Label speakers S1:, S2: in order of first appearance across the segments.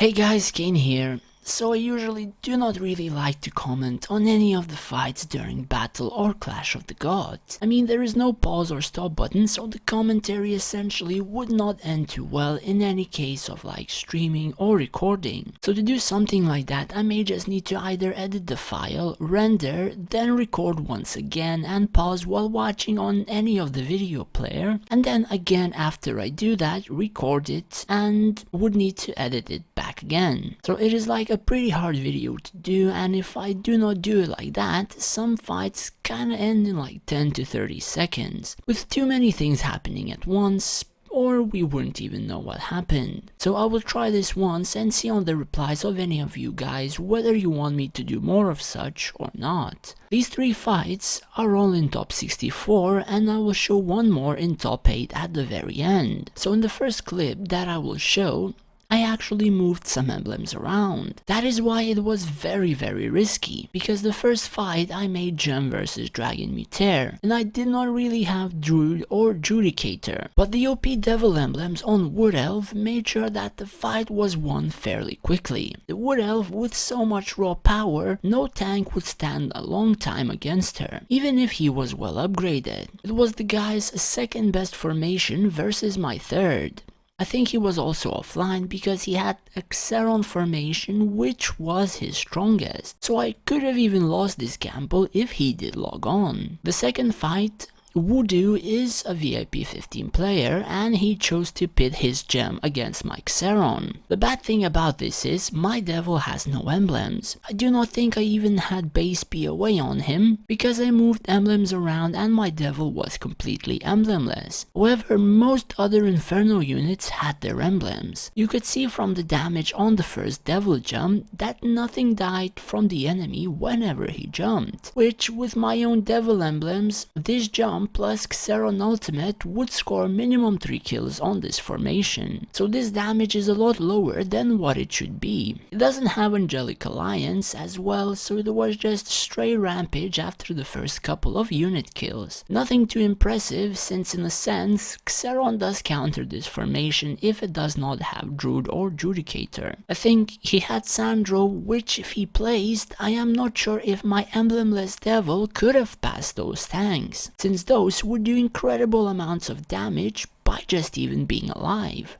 S1: Hey guys, Kane here. So I usually do not really like to comment on any of the fights during battle or Clash of the Gods. I mean, there is no pause or stop button, so the commentary essentially would not end too well in any case of like streaming or recording. So to do something like that, I may just need to either edit the file, render, then record once again and pause while watching on any of the video player, and then again after I do that, record it and would need to edit it back again. So it is like a pretty hard video to do, and if I do not do it like that, some fights kinda end in like 10 to 30 seconds, with too many things happening at once, or we wouldn't even know what happened. So I will try this once and see on the replies of any of you guys whether you want me to do more of such or not. These 3 fights are all in top 64 and I will show one more in top 8 at the very end. So in the first clip that I will show, I actually moved some emblems around. That is why it was very risky, because the first fight I made Gem vs Dragonmutaires, and I did not really have Druid or Judicator, but the OP Devil emblems on Wood Elf made sure that the fight was won fairly quickly. The Wood Elf with so much raw power, no tank would stand a long time against her, even if he was well upgraded. It was the guy's second best formation versus my third. I think he was also offline because he had a Xeron formation which was his strongest, so I could have even lost this gamble if he did log on. The second fight, Voodoo is a VIP 15 player and he chose to pit his gem against my Xeron. The bad thing about this is my devil has no emblems. I do not think I even had base POA on him because I moved emblems around and my devil was completely emblemless. However, most other Infernal units had their emblems. You could see from the damage on the first devil jump that nothing died from the enemy whenever he jumped, which with my own devil emblems, this jump plus Xeron ultimate would score minimum 3 kills on this formation, so this damage is a lot lower than what it should be. It doesn't have Angelic Alliance as well, so it was just straight rampage after the first couple of unit kills. Nothing too impressive since in a sense, Xeron does counter this formation if it does not have Druid or Judicator. I think he had Sandro, which if he placed, I am not sure if my emblemless devil could have passed those tanks, since those would do incredible amounts of damage by just even being alive,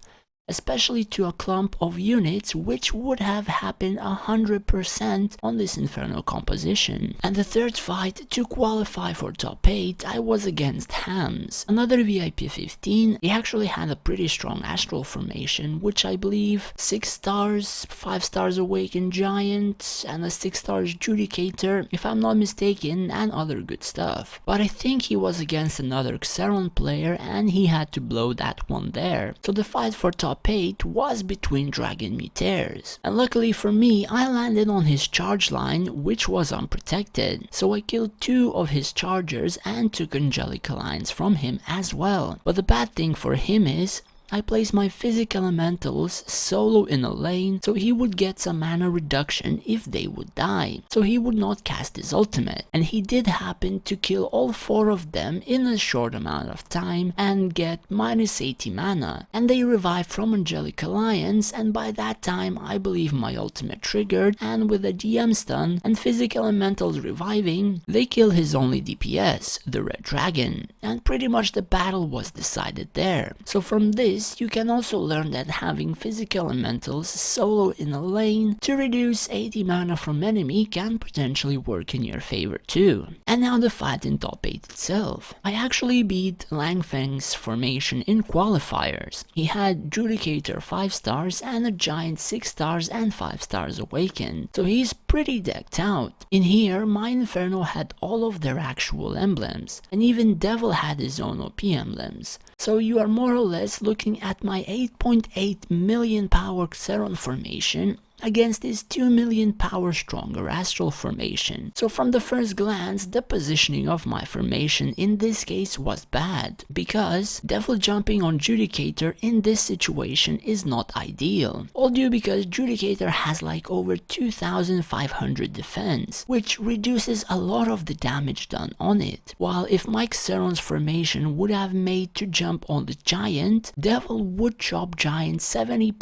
S1: especially to a clump of units which would have happened 100% on this Infernal composition. And the third fight, to qualify for top 8, I was against Hams, another VIP 15. He actually had a pretty strong astral formation, which I believe 6 stars, 5 stars Awakened Giant, and a 6 stars Judicator, if I'm not mistaken, and other good stuff. But I think he was against another Xeron player and he had to blow that one there. So the fight for top 8 was between Dragonmutaires, and luckily for me I landed on his charge line which was unprotected, so I killed 2 of his chargers and took Angelic Alliance from him as well. But the bad thing for him is I placed my physic elementals solo in a lane, so he would get some mana reduction if they would die, so he would not cast his ultimate, and he did happen to kill all 4 of them in a short amount of time and get minus 80 mana, and they revived from Angelic Alliance, and by that time I believe my ultimate triggered, and with a DM stun and physic elementals reviving, they killed his only DPS, the Red Dragon, and pretty much the battle was decided there. So from this you can also learn that having physic elementals solo in a lane to reduce 80 mana from enemy can potentially work in your favor too. And now the fight in top 8 itself. I actually beat Langfeng's formation in qualifiers. He had Judicator 5 stars and a Giant 6 stars and 5 stars Awakened, so he's pretty decked out. In here my Infernal had all of their actual emblems, and even Devil had his own OP emblems. So you are more or less looking at my 8.8 million power Xeron formation against his 2 million power stronger astral formation. So from the first glance, the positioning of my formation in this case was bad, because devil jumping on Judicator in this situation is not ideal. All due because Judicator has like over 2500 defense, which reduces a lot of the damage done on it. While if Mike Xeron's formation would have made to jump on the Giant, devil would chop Giant 70%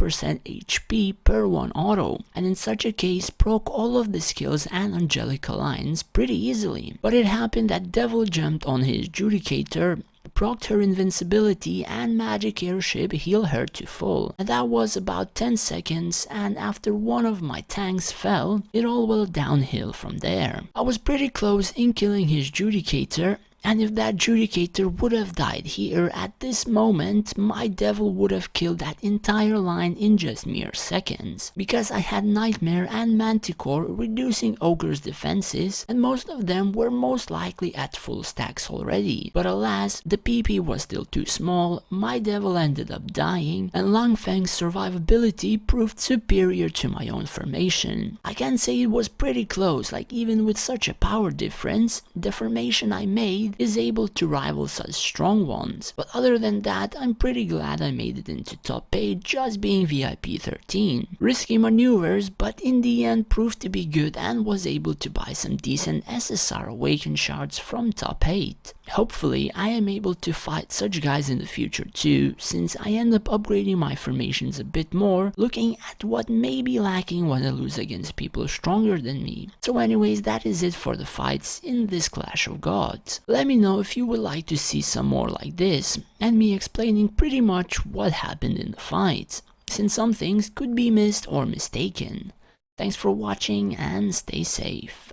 S1: HP per 1 auto, and in such a case proc all of the skills and angelic alliance pretty easily. But it happened that devil jumped on his Judicator, procced her invincibility, and magic airship healed her to full. And that was about 10 seconds, and after one of my tanks fell, it all went downhill from there. I was pretty close in killing his Judicator, and if that Judicator would have died here at this moment, my devil would have killed that entire line in just mere seconds, because I had Nightmare and Manticore reducing Ogre's defenses, and most of them were most likely at full stacks already. But alas, the PP was still too small, my devil ended up dying, and Langfeng's survivability proved superior to my own formation. I can say it was pretty close, like even with such a power difference, the formation I made is able to rival such strong ones. But other than that, I'm pretty glad I made it into top 8 just being VIP 13. Risky maneuvers, but in the end proved to be good and was able to buy some decent SSR Awaken shards from top 8. Hopefully I am able to fight such guys in the future too, since I end up upgrading my formations a bit more, looking at what may be lacking when I lose against people stronger than me. So anyways, that is it for the fights in this Clash of Gods. Let me know if you would like to see some more like this, and me explaining pretty much what happened in the fights, since some things could be missed or mistaken. Thanks for watching and stay safe.